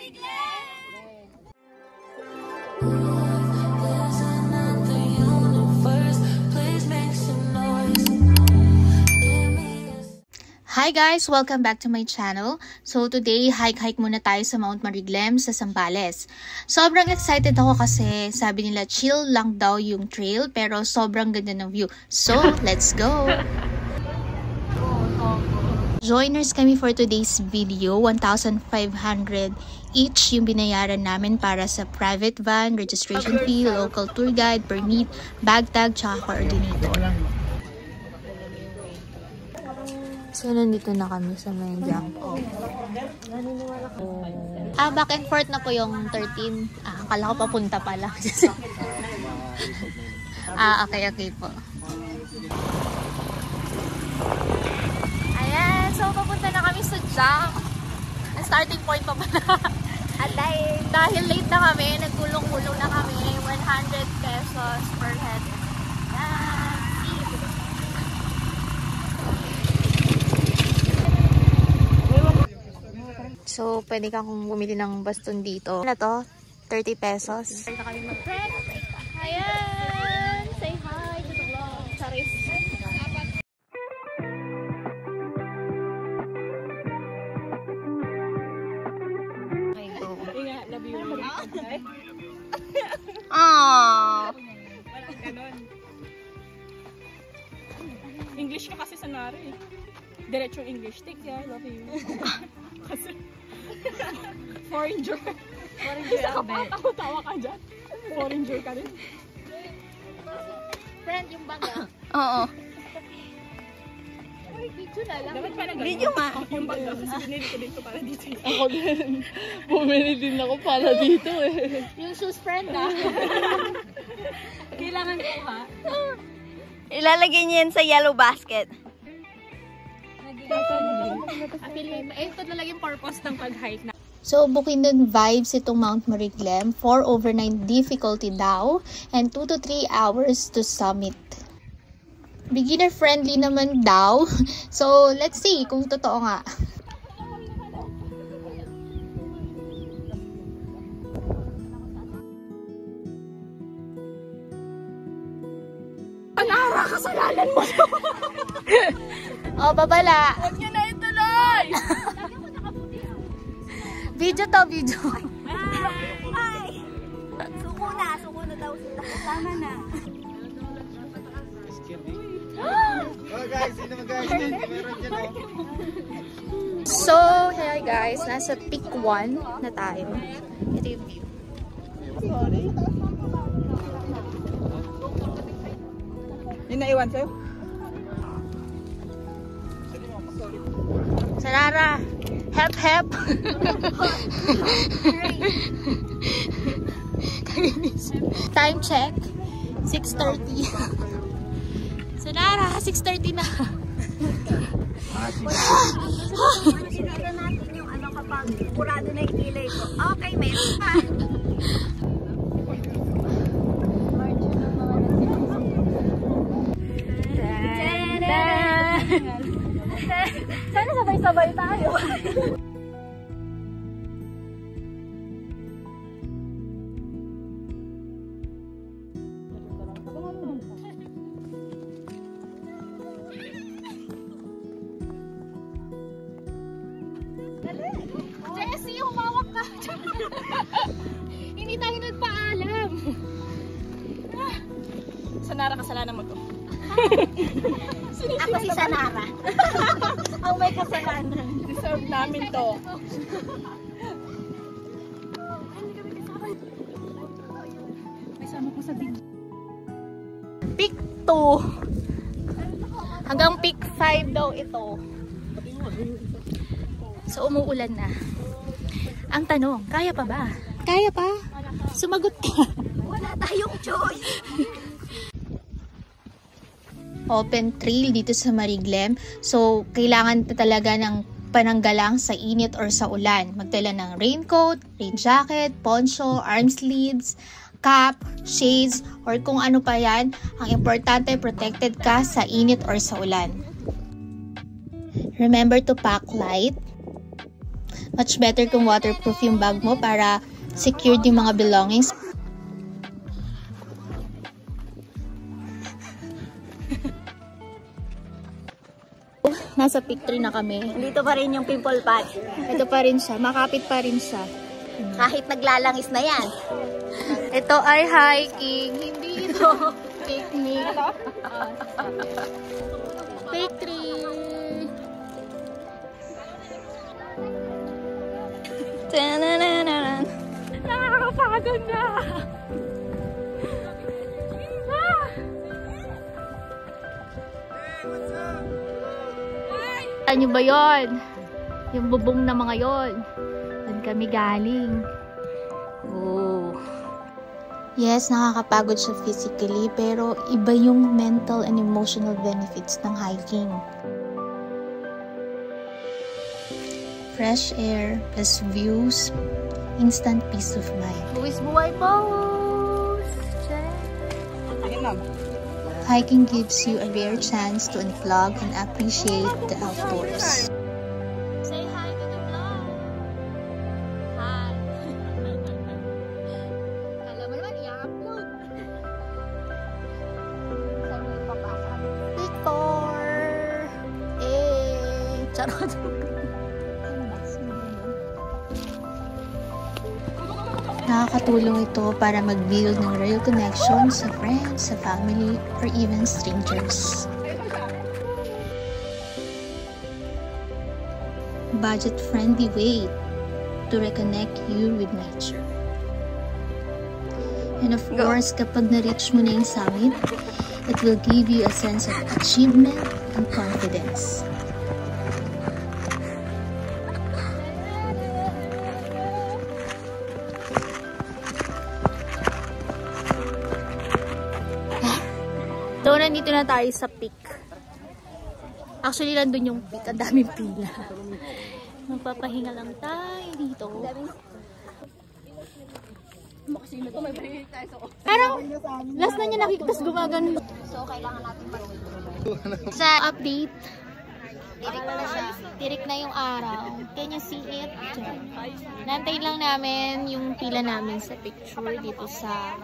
Hi guys! Welcome back to my channel. So today, hike muna tayo sa Mount Mariglem sa Zambales. Sobrang excited ako kasi sabi nila chill lang daw yung trail pero sobrang ganda ng view. So, let's go! Joiners kami for today's video. 1,500 each yung binayaran namin para sa private van, registration fee, local tour guide, permit, bag tag, tsaka coordinator. So, nandito na kami sa may jump off. Back and forth na po yung 13. Akala ko papunta pala. Okay po. Ayan, so papunta na kami sa jump. Ang starting point pa pala. At dahil late na kami, nagkulong-kulong na kami. 100 pesos per head. So, pwede kang bumili ng baston dito. Ano to? 30 pesos. Pwede kami mag-prep. Ayan! Say hi to the vlog. Charis. Okay, go. Ingat, love you. Aww! Walang ganon. English ka kasi sa Nari. Diretsong English. Take care, love you. Kasi foreigner. Isa ka pa, tawa ka dyan. Foreigner ka rin. Friend, yung baga. Oo. Video na lang. Dapat pala ganun. Video nga. Yung baga, kasi binili ko dito para dito. Ako din. Bumili din ako para dito eh. Yung shoes, friend Kailangan ko ha. Ilalagay niya yan sa yellow basket. Ito talaga yung purpose ng pag-hike na. So, Bukidnon vibes itong Mount Mariglem. 4 over 9 difficulty daw. And 2 to 3 hours to summit. Beginner friendly naman daw. So, let's see kung totoo nga. Panara, kasalanan mo! Oh, babala. Huwag niyo na ituloy! Video to, video. Ay! Suko na daw sila. Tama na. Oh guys, sino mag-guys? Meron dyan oh. So, hey guys, nasa peak 1 na tayo. Ito yung view. Yung naiwan sa'yo? Sarara, help! Time check, 6:30. Sarara, 6:30 na. Siguro natin yung ano kapag kurado na yung kilay ko. Okay, meron pa. Sana sabay-sabay tayo. Jessie, humawak ka. Hindi tayo nagpaalam. Sanara, kasalanan mo to. Ako si Sanara. Ang may kasalanan. Deserve namin to. May sama ko sa video. Peak 2. Hanggang peak 5 daw ito. So, umuulan na. Ang tanong, kaya pa ba? Kaya pa? Sumagot ka. Wala tayong choice. Open trail dito sa Mariglem. So, kailangan pa talaga ng pananggalang sa init or sa ulan. Magdala ng raincoat, rain jacket, poncho, arm sleeves, cap, shades, or kung ano pa yan. Ang importante, protected ka sa init or sa ulan. Remember to pack light. Much better kung waterproof yung bag mo para secured yung mga belongings. Nasa pick 3 na kami. Dito pa rin yung pimple patch. Ito pa rin siya. Makapit pa rin siya. Kahit naglalangis na yan. Ito ay hiking. Hindi ito picnic. Pick 3. Tanananan. Nakakapagod na! Ano ba yon? Yung bubong na mga yon. Doon kami galing. Oh. Yes, nakakapagod siya physically, pero iba yung mental and emotional benefits ng hiking. Fresh air plus views, instant peace of mind. Buwis buhay boss! Hiking gives you a rare chance to unplug and appreciate the outdoors. Say hi to the vlog. Hi. Alam mo naman, i-upload. Saan mo ipapasa? Pick 4! Charot! Nakakatulong ito para mag-build ng real connection sa friends, sa family, or even strangers. Budget-friendly way to reconnect you with nature. And of course, kapag na-reach mo na yung summit, it will give you a sense of achievement and confidence. So, nandito na tayo sa peak. Actually, nandun yung peak. Ang daming pila. Magpapahinga lang tayo dito. Parang, last na niya nakikita, tapos gumagano. So, kailangan natin Sa update, tirik na yung araw. Can you see it? Nantay lang namin yung pila namin sa picture dito sa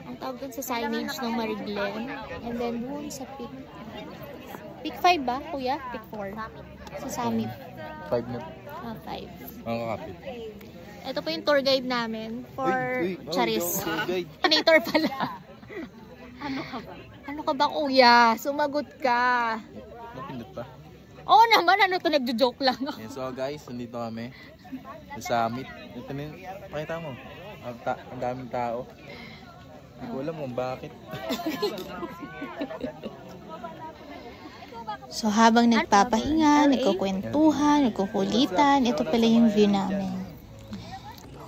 ang tawag dun sa signage ng Marie Glen. And then dun sa peak. Peak 5 ba, kuya? Peak 4. Sa summit. 5 na. 5. Ang kakapit. Ito po yung tour guide namin for Charis. Coordinator pala. Ano ka ba? Ano ka ba, kuya? Sumagot ka. Napindot pa. Oo naman, ano to, nagjo-joke lang. Yes, so guys, nandito kami sa summit. Ito na yung, pakita mo. Ang daming tao. Hindi ko alam kung bakit. So habang nagpapahinga, nagkukwentuhan, nagkukulitan, ito pala yung view namin.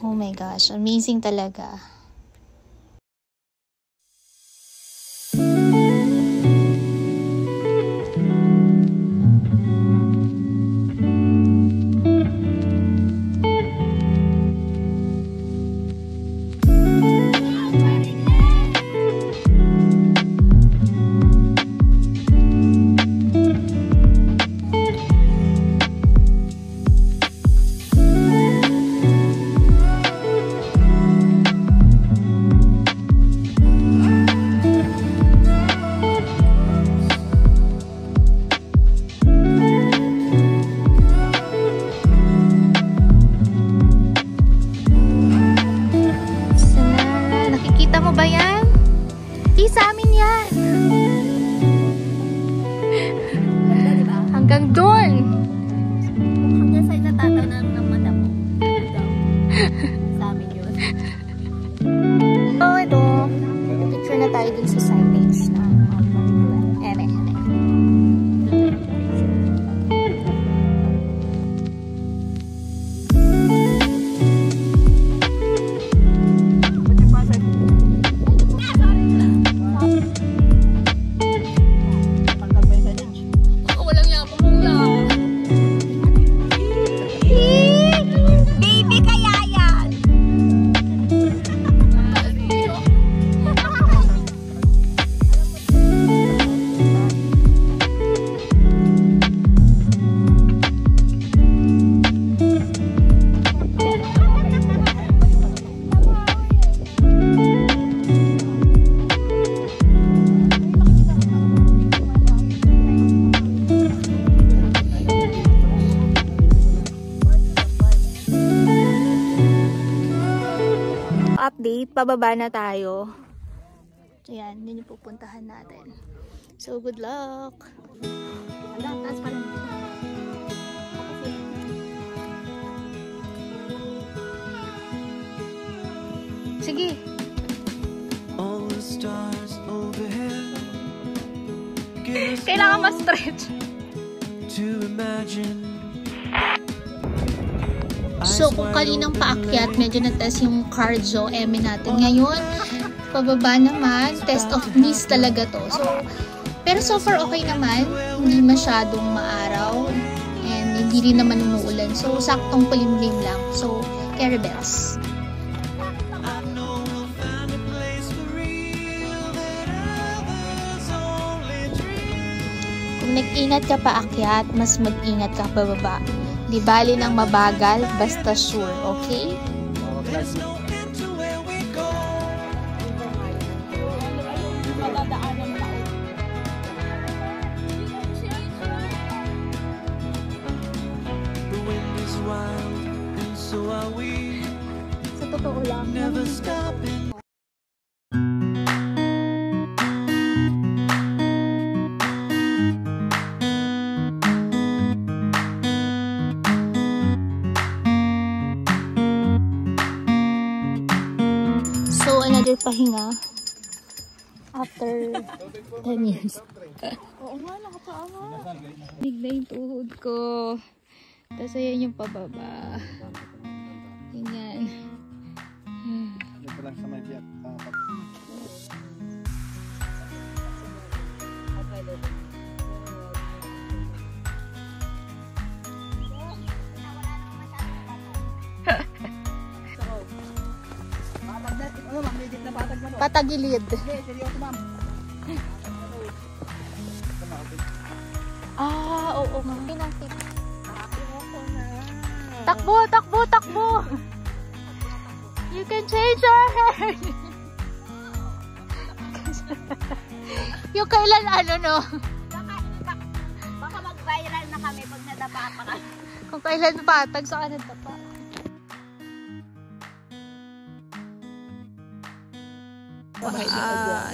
Oh my gosh, amazing talaga. Hanggang doon. Hanggang sa'yo natataw ng mata mo. Sa amin yun. So, ito. Picture na tayo dun sa signage na eme. Baby, kaya yan! update, pababa na tayo. Ayan, yun yung pupuntahan natin. So, good luck! Sige! All the stars overhead. Kailangan ma-stretch. To imagine. So, kung kaninang paakyat, medyo na-test yung cardio eme natin. Ngayon, pababa naman, test of knees talaga to. So, pero so far okay naman. Hindi masyadong maaraw. And hindi rin naman umuulan. So, saktong kulimlim lang. So, carry bells. Kung nag-ingat ka paakyat, mas mag-ingat ka pababa. Di bali ng mabagal, basta sure, okay? The wind is wild, and so are we. Sa totoo lang. Never stopping. So, another pahinga after 10 years. Oo nga, nakapaawa. Bigla yung tuhod ko. Tapos ayan yung pababa. Ganyan. Ito lang sa may biyak. Patagilid. Oo nga. Takbo, takbo, takbo! You can change your hair! Yung kailan no? Baka mag-viral na kami pag nadapa pa ka. Kung kailan patag, saan nadapa?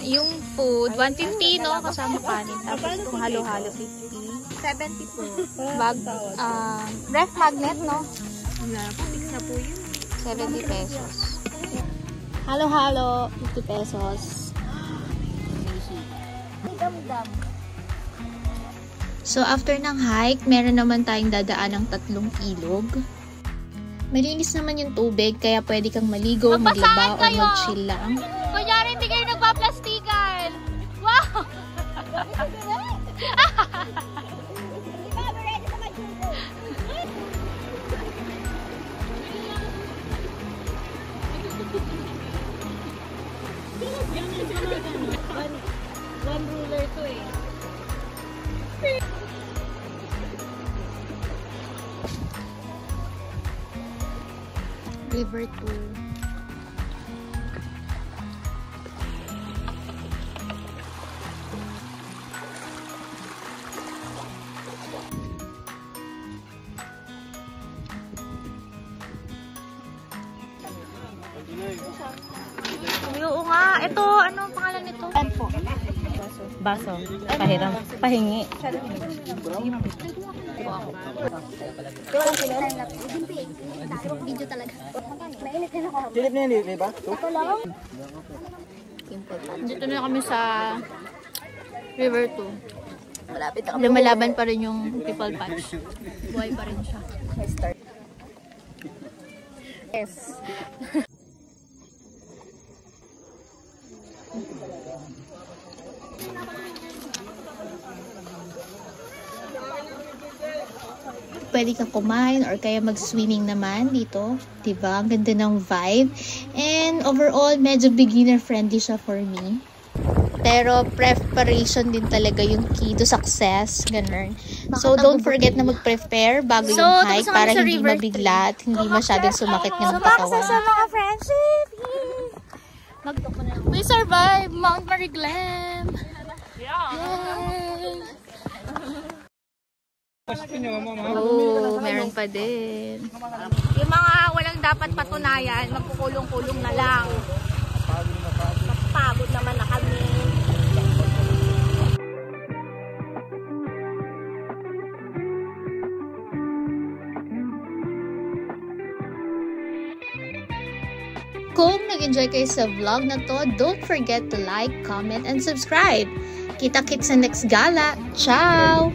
Yung food, 150 no? Kasama kanin. Tapos kung halo-halo, 50. 70 po. Ref magnet, no? Wala po, fix na po yun. 70 pesos. Halo-halo, 50 pesos. Dam-dam. So, after ng hike, meron naman tayong dadaan ng 3 ilog. Malinis naman yung tubig, kaya pwede kang maligo, maglaba, o mag-chill lang. Kunyari, hindi kayo nagpa-plastikan! Wow! One ruler to eh. River 2. Oo nga. Ito, ano ang pangalan nito? Baso. Pahiram. Pahingi. Video talaga. Mainit din ako. Silip na yun, di ba? Ito lang. Dito na kami sa River 2. Malapit na Lumalaban pa rin yung people patch. Buhay pa rin siya. Yes. Pwede kang kumain or kaya mag-swimming naman dito. Diba? Ang ganda ng vibe. And overall, medyo beginner-friendly siya for me. Pero preparation din talaga yung key to success. Ganun. So, don't forget na mag-prepare bago yung hike para hindi mabigla at hindi masyadong sumakit yung katawan. Sa mga friendship! We survived Mount Mariglam! Yay! Oh, meron pa din. Yung mga walang dapat patunayan, magkukulong-kulong na lang. pagod naman na kami. Kung nag-enjoy kayo sa vlog na to, don't forget to like, comment, and subscribe. Kita-kits sa next gala. Ciao!